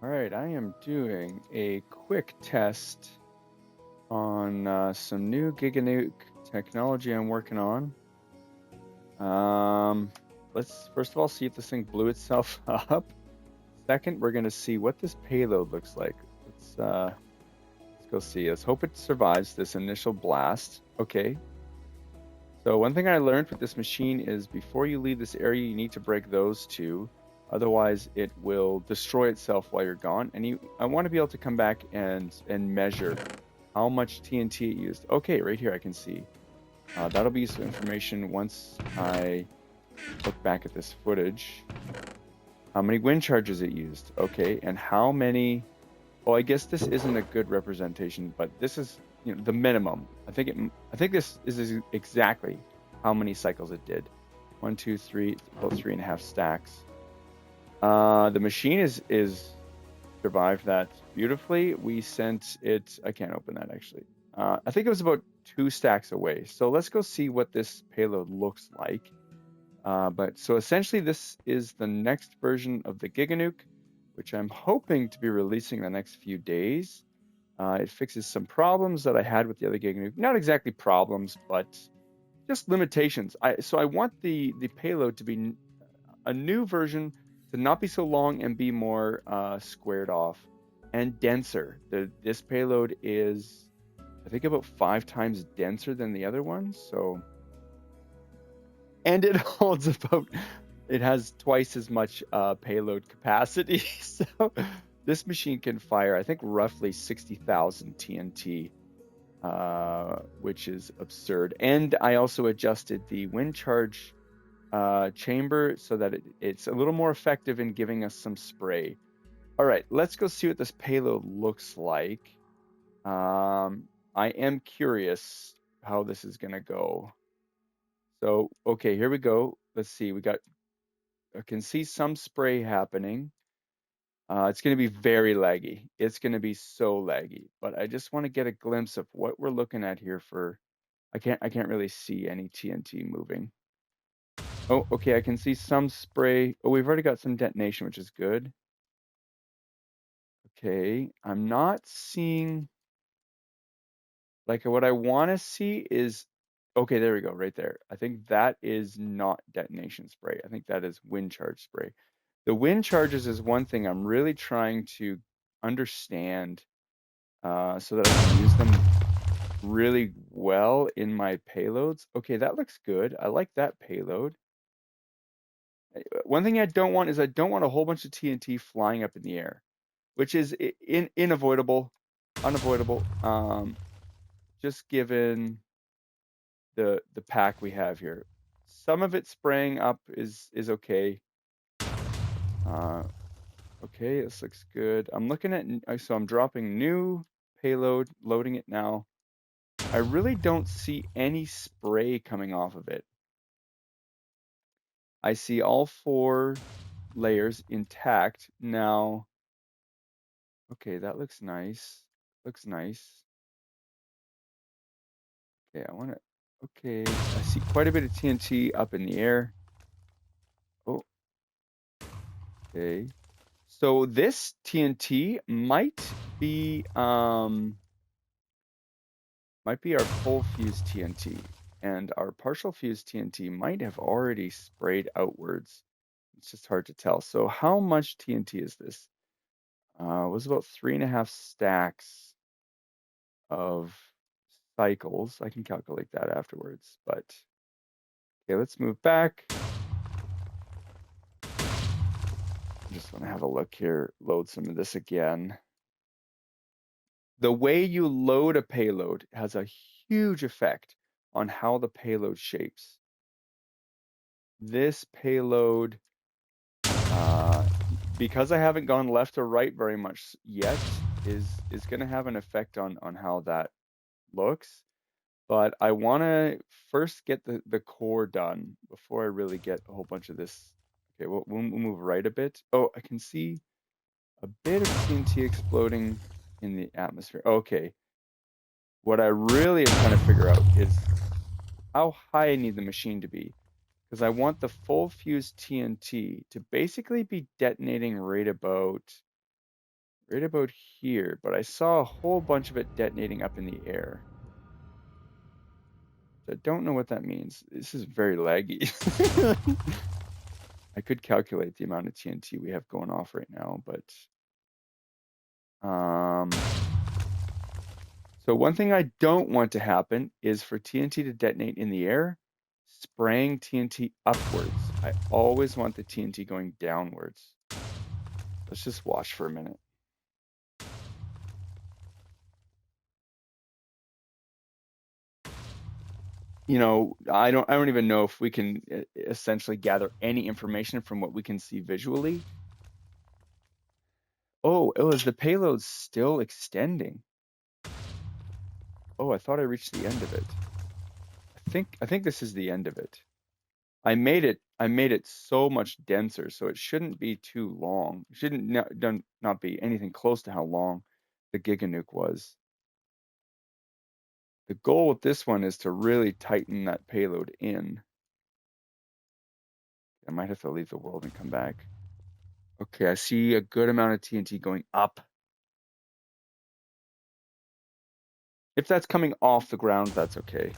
All right, I am doing a quick test on some new giganuke technology I'm working on. Let's first of all see if this thing blew itself up. Second, we're gonna see what this payload looks like. Let's go see. Let's hope it survives this initial blast. Okay. So one thing I learned with this machine is before you leave this area, you need to break those two. Otherwise, it will destroy itself while you're gone. And I want to be able to come back and measure how much TNT it used. Okay, right here I can see. That'll be useful information once I look back at this footage. How many wind charges it used? Okay, and how many? Well, I guess this isn't a good representation, but this is the minimum. I think this is exactly how many cycles it did. One, two, three, about 3.5 stacks. The machine is survived that beautifully. We sent it. I can't open that actually. I think it was about 2 stacks away. So let's go see what this payload looks like. But so essentially, this is the next version of the Giganuke, which I'm hoping to be releasing in the next few days. It fixes some problems that I had with the other Giganuke. Not exactly problems, but just limitations. So I want the payload to be a new version, to not be so long and be more squared off and denser. This payload is, I think, about 5 times denser than the other ones. So, and it holds about, it has twice as much payload capacity. So this machine can fire, I think, roughly 60,000 TNT, which is absurd. And I also adjusted the wind charge chamber so that it's a little more effective in giving us some spray. All right, let's go see what this payload looks like. I am curious how this is going to go. So, okay, here we go. Let's see. I can see some spray happening. It's going to be very laggy. It's going to be so laggy, but I just want to get a glimpse of what we're looking at here for. I can't really see any TNT moving. Oh, okay, I can see some spray. Oh, we've already got some detonation, which is good. Okay, I'm not seeing, like, what I want to see is, okay, there we go, right there. I think that is not detonation spray. I think that is wind charge spray. The wind charges is one thing I'm really trying to understand so that I can use them really well in my payloads. Okay, that looks good. I like that payload. One thing I don't want is I don't want a whole bunch of TNT flying up in the air, which is unavoidable. Just given the pack we have here, some of it spraying up is okay. Okay, this looks good. I'm looking at, so I'm dropping new payload, loading it now. I really don't see any spray coming off of it. I see all 4 layers intact. Now, okay, that looks nice. Looks nice. Okay, okay, I see quite a bit of TNT up in the air. Oh, okay. So this TNT might be our full fuse TNT, and our partial fuse TNT might have already sprayed outwards. It's just hard to tell. So how much TNT is this? It was about 3.5 stacks of cycles. I can calculate that afterwards, but okay, let's move back. I just want to have a look here, load some of this again. The way you load a payload has a huge effect on how the payload shapes. This payload, because I haven't gone left or right very much yet, is going to have an effect on how that looks. But I want to first get the core done before I really get a whole bunch of this. Okay, we'll move right a bit. Oh, I can see a bit of TNT exploding in the atmosphere. Okay, what I really am trying to figure out is how high I need the machine to be, because I want the full fuse TNT to basically be detonating right about right about here, but I saw a whole bunch of it detonating up in the air. I don't know what that means. This is very laggy. I could calculate the amount of TNT we have going off right now, but so one thing I don't want to happen is for TNT to detonate in the air, spraying TNT upwards. I always want the TNT going downwards. Let's just watch for a minute. You know, I don't even know if we can essentially gather any information from what we can see visually. Oh, is the payload still extending? Oh, I thought I reached the end of it. I think this is the end of it. I made it so much denser, so it shouldn't be too long. It shouldn't not be anything close to how long the Giganuke was. The goal with this one is to really tighten that payload in. I might have to leave the world and come back. Okay, I see a good amount of TNT going up. If that's coming off the ground, that's okay.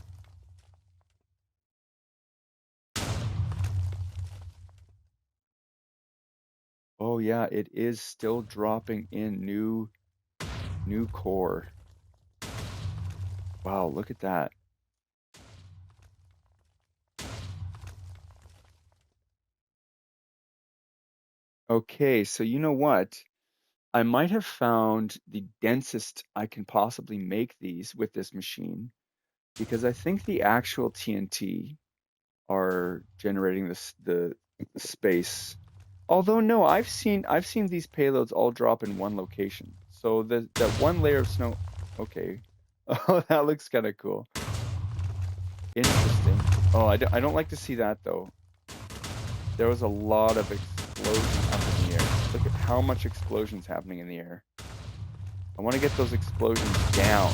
Oh yeah, it is still dropping in new core. Wow, look at that. Okay, so you know what? I might have found the densest I can possibly make these with this machine because I think the actual TNT are generating the space. Although no, I've seen these payloads all drop in one location. So that one layer of snow. Okay. Oh, that looks kind of cool. Interesting. Oh, I don't like to see that though. There was a lot of explosion up in the air. Look at how much explosion's happening in the air. I want to get those explosions down.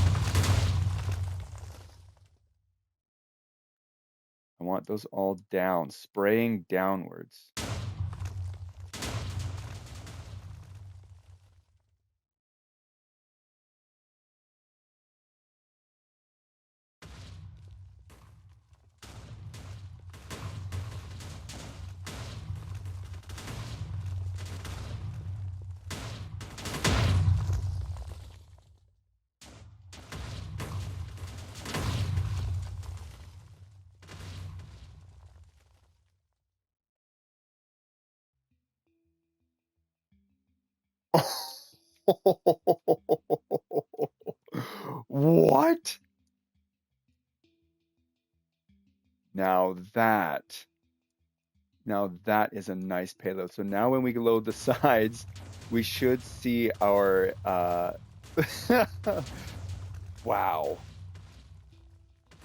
I want those all down, spraying downwards. What? Now that, now that is a nice payload. So now when we load the sides, we should see our, wow.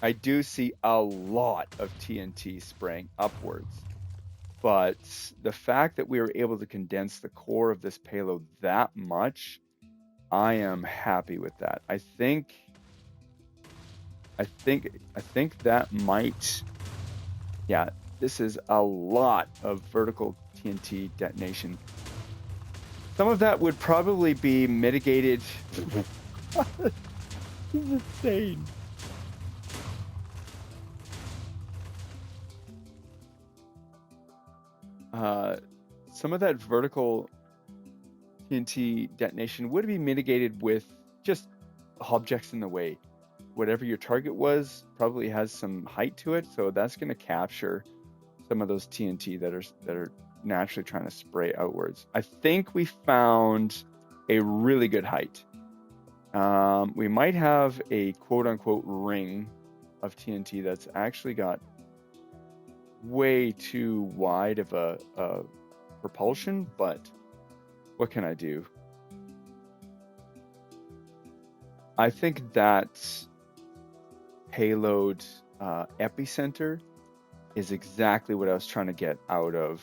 I do see a lot of TNT spraying upwards. But the fact that we were able to condense the core of this payload that much, I am happy with that. I think that might, yeah, this is a lot of vertical TNT detonation. Some of that would probably be mitigated. This is insane. Some of that vertical TNT detonation would be mitigated with just objects in the way. Whatever your target was probably has some height to it, so that's going to capture some of those TNT that are naturally trying to spray outwards. I think we found a really good height. We might have a quote-unquote ring of TNT that's actually got way too wide of a propulsion, but what can I do? I think that payload epicenter is exactly what I was trying to get out of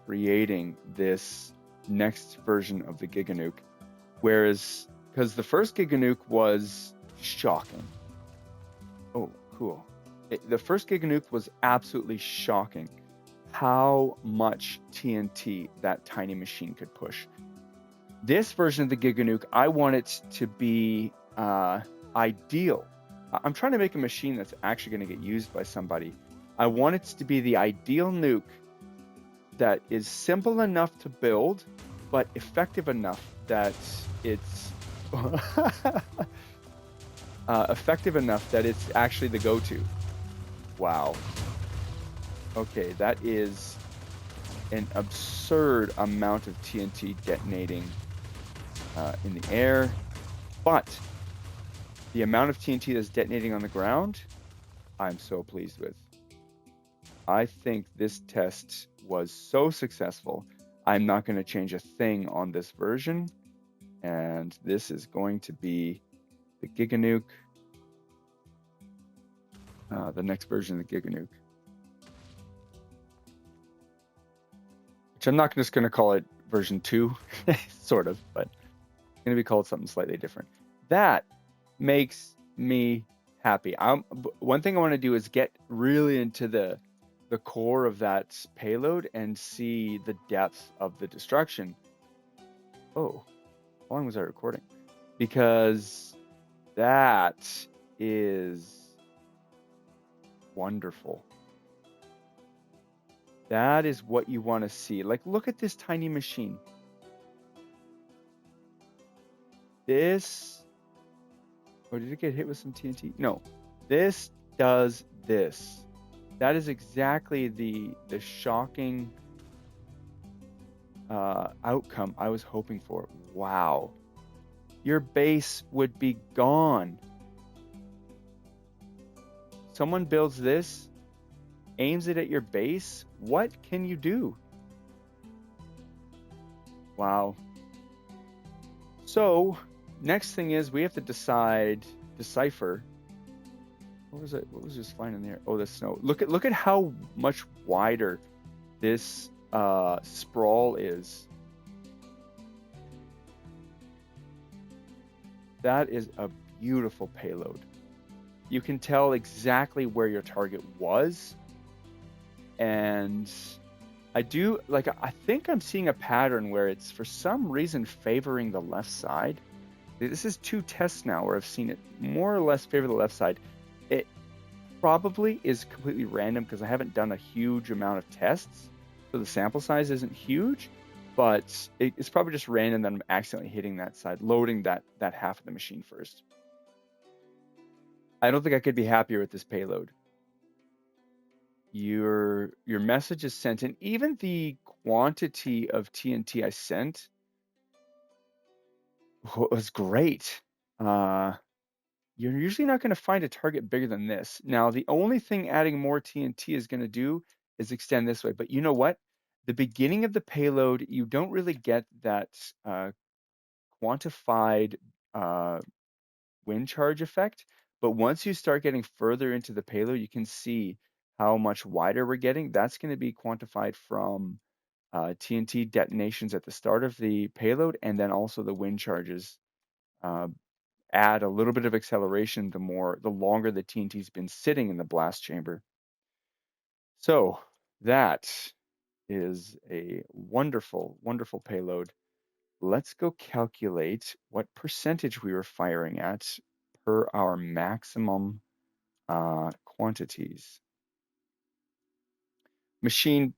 creating this next version of the Giganuke. Whereas, because the first Giganuke was shocking. Oh, cool. The first Giganuke was absolutely shocking how much TNT that tiny machine could push. This version of the Giganuke, I want it to be ideal. I'm trying to make a machine that's actually going to get used by somebody. I want it to be the ideal nuke that is simple enough to build, but effective enough that it's effective enough that it's actually the go-to. Wow. Okay, that is an absurd amount of TNT detonating in the air, but the amount of TNT that's detonating on the ground, I'm so pleased with. I think this test was so successful. I'm not going to change a thing on this version, and this is going to be the Giganuke, the next version of the Giganuke. Which I'm not just going to call it version 2, sort of, but it's going to be called something slightly different. That makes me happy. One thing I want to do is get really into the core of that payload and see the depth of the destruction. Oh, how long was I recording? Because that is wonderful. That is what you want to see. Like, look at this tiny machine. This, oh, did it get hit with some TNT? No, this does this. That is exactly the shocking outcome I was hoping for. Wow. Your base would be gone. Someone builds this, aims it at your base. What can you do? Wow. So, next thing is we have to decipher. What was it? What was just flying in there? Oh, the snow. Look at how much wider this sprawl is. That is a beautiful payload. You can tell exactly where your target was, and I think I'm seeing a pattern where it's for some reason favoring the left side. This is 2 tests now where I've seen it more or less favor the left side. It probably is completely random because I haven't done a huge amount of tests, so the sample size isn't huge, but it's probably just random that I'm accidentally hitting that side, loading that half of the machine first. I don't think I could be happier with this payload. Your message is sent, and even the quantity of TNT I sent was great. You're usually not going to find a target bigger than this. Now, the only thing adding more TNT is going to do is extend this way. But you know what? The beginning of the payload, you don't really get that quantified wind charge effect. But once you start getting further into the payload, you can see how much wider we're getting. That's going to be quantified from TNT detonations at the start of the payload, and then also the wind charges add a little bit of acceleration the longer the TNT's been sitting in the blast chamber. So that is a wonderful, wonderful payload. Let's go calculate what percentage we were firing at per our maximum quantities. Machine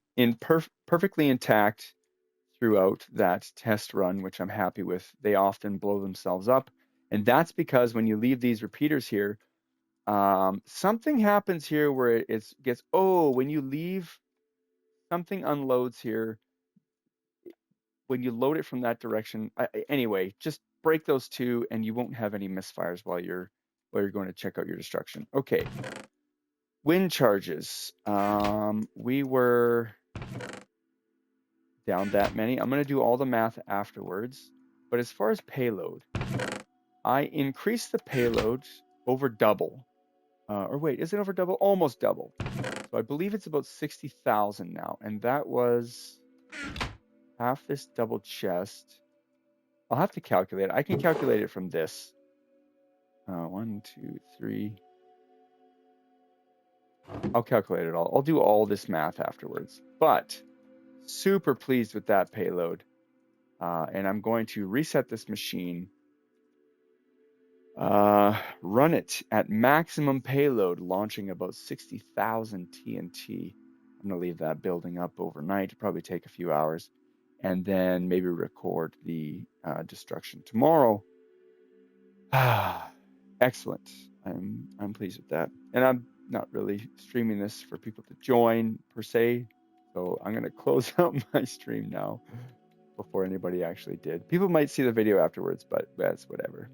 perfectly intact throughout that test run, which I'm happy with. They often blow themselves up. And that's because when you leave these repeaters here, something happens here where it gets, when you leave, something unloads here. When you load it from that direction, anyway, just break those 2 and you won't have any misfires while you're going to check out your destruction. Okay. Wind charges. We were down that many. I'm going to do all the math afterwards. But as far as payload, I increased the payload over double. Or wait, is it over double? Almost double. So I believe it's about 60,000 now. And that was half this double chest. I'll have to calculate it. I can calculate it from this. 1, 2, 3. I'll calculate it all. I'll do all this math afterwards. But super pleased with that payload. And I'm going to reset this machine, run it at maximum payload, launching about 60,000 TNT. I'm going to leave that building up overnight. It'll probably take a few hours, and then maybe record the destruction tomorrow. Excellent. I'm pleased with that. And I'm not really streaming this for people to join per se. So I'm going to close out my stream now before anybody actually did. People might see the video afterwards, but that's whatever.